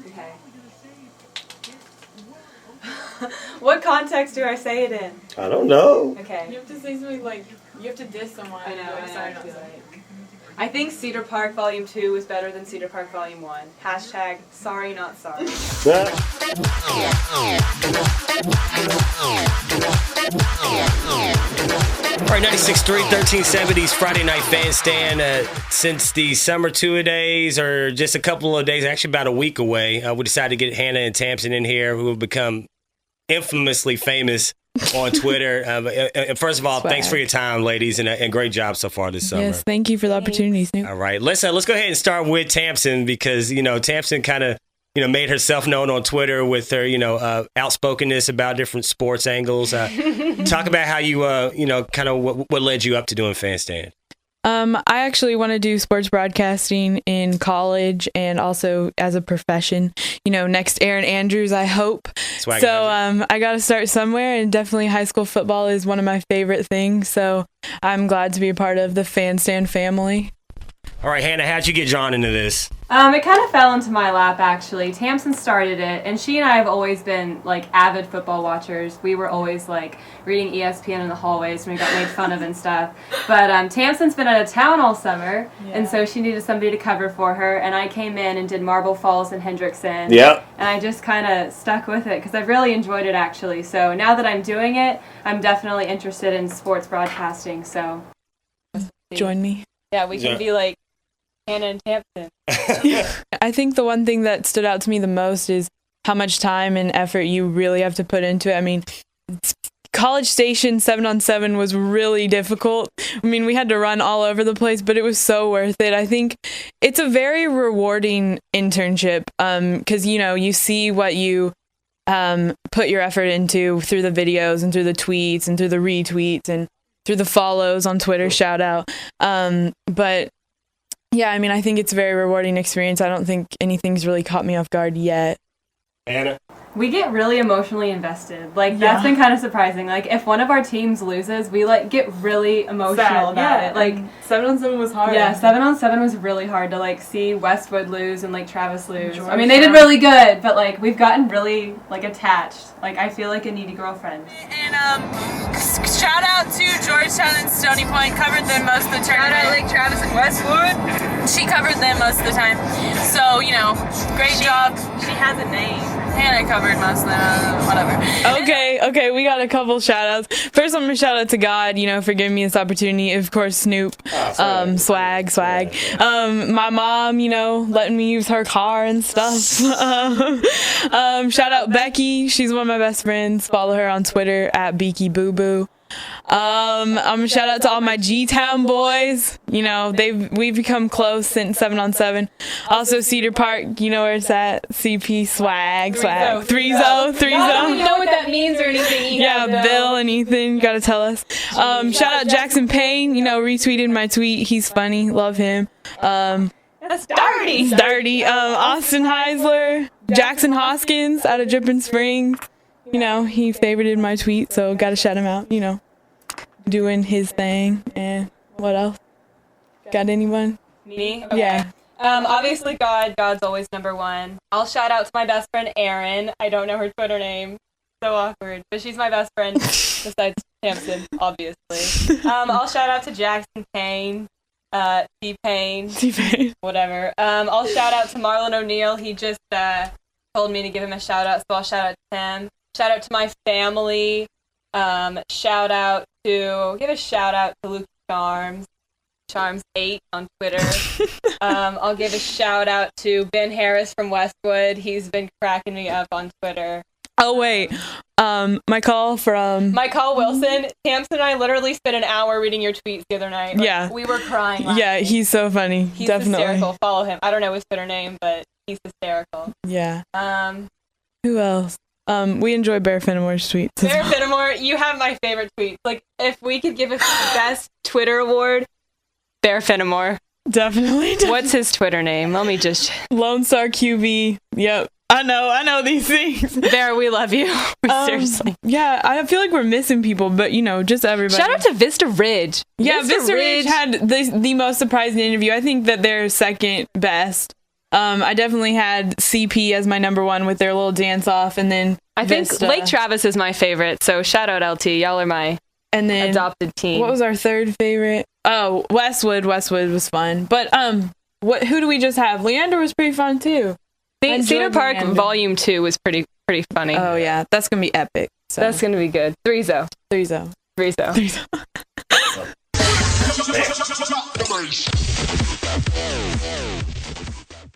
Okay. What context do I say it in? I don't know. Okay. You have to say something like, you have to diss someone. I know. Sorry, not sorry. I think Cedar Park Volume 2 is better than Cedar Park Volume 1. Hashtag sorry not sorry. All right, 96.3, 1370's Friday Night Fanstand. Since the summer two-a-days, or just a couple of days, actually about a week away, we decided to get Hannah and Tamsyn in here, who have become infamously famous on Twitter. And first of all, thanks for your time, ladies, and great job so far this summer. Yes, thank you for the opportunity, Snoop. All right, let's go ahead and start with Tamsyn, because Tamsyn kind of made herself known on Twitter with her outspokenness about different sports angles. Talk about how you kind of what led you up to doing Fanstand. I actually want to do sports broadcasting in college and also as a profession, next Aaron Andrews, I hope. Swag so I got to start somewhere, and definitely high school football is one of my favorite things. So I'm glad to be a part of the Fanstand family. All right, Hannah, how'd you get drawn into this? It kind of fell into my lap, actually. Tamsyn started it, and she and I have always been, avid football watchers. We were always, reading ESPN in the hallways when we got made fun of and stuff. But Tamsyn's been out of town all summer, and so she needed somebody to cover for her, and I came in and did Marble Falls and Hendrickson. Yep. And I just kind of stuck with it, because I've really enjoyed it, actually. So now that I'm doing it, I'm definitely interested in sports broadcasting, so. Join me. Yeah, we can be like Hannah and Tamsyn. I think the one thing that stood out to me the most is how much time and effort you really have to put into it. I mean, College Station 7-on-7 was really difficult. I mean, we had to run all over the place, but it was so worth it. I think it's a very rewarding internship because, you see what you put your effort into through the videos and through the tweets and through the retweets and through the follows on Twitter, shout out. But yeah, I mean, I think it's a very rewarding experience. I don't think anything's really caught me off guard yet. Anna? We get really emotionally invested. That's been kind of surprising. If one of our teams loses, we, get really emotional about it. 7-on-7 was hard. Yeah, 7-on-7 was really hard to, see Westwood lose and, Travis lose. I mean, they did really good, but, we've gotten really, attached. I feel like a needy girlfriend. And, shout out to Georgetown and Stony Point. Covered them most of the time. Shout out, Travis and Westwood. She covered them most of the time. So, great job. She has a name. Hannah covered most of them, whatever. Okay, we got a couple shout outs. First, I'm gonna shout out to God, for giving me this opportunity. Of course, Snoop, swag. My mom, letting me use her car and stuff. Shout out Becky, she's one of my best friends. Follow her on Twitter at Beaky Boo Boo. I'm gonna shout out to all my G-Town boys. We've become close since 7-on-7. Also Cedar Park, where it's at. CP swag. 3-0. I don't even know what that means or anything. Yeah, Bill and Ethan, gotta tell us. Shout out Jackson Payne, retweeted my tweet. He's funny, love him. That's dirty. Austin Heisler, Jackson Hoskins out of Dripping Springs. He favorited my tweet, so gotta shout him out, doing his thing. And what else? Got anyone? Me? Okay. Yeah. Obviously God's always number one. I'll shout out to my best friend Erin. I don't know her Twitter name. So awkward. But she's my best friend besides Tamsyn, obviously. I'll shout out to Jackson Payne. T-Pain. Whatever. I'll shout out to Marlon O'Neill. He just told me to give him a shout out, so I'll shout out to him. Shout out to my family. Give a shout out to Luke Charms8 on Twitter. I'll give a shout out to Ben Harris from Westwood. He's been cracking me up on Twitter. Oh wait, Michael Wilson. Tamsyn and I literally spent an hour reading your tweets the other night. We were crying. Yeah, he's so funny. He's definitely hysterical. Follow him. I don't know his Twitter name, but he's hysterical. Yeah. Who else? We enjoy Bear Fenimore's tweets. Bear Fenimore, you have my favorite tweets. If we could give a best Twitter award, Bear Fenimore. Definitely. What's his Twitter name? Let me just... Lone Star QB. Yep. I know these things. Bear, we love you. Seriously. Yeah, I feel like we're missing people, but just everybody. Shout out to Vista Ridge. Yeah, Vista Ridge had the most surprising interview. I think that they're second best. I definitely had CP as my number one with their little dance off, and then I think Vista. Lake Travis is my favorite, so shout out LT. Y'all are my and then adopted team. What was our third favorite? Oh, Westwood. Westwood was fun. But who do we just have? Leander was pretty fun too. Cedar Park Leander. Volume 2 was pretty funny. Oh yeah, that's gonna be epic. So. That's gonna be good. Threezo. Threezo.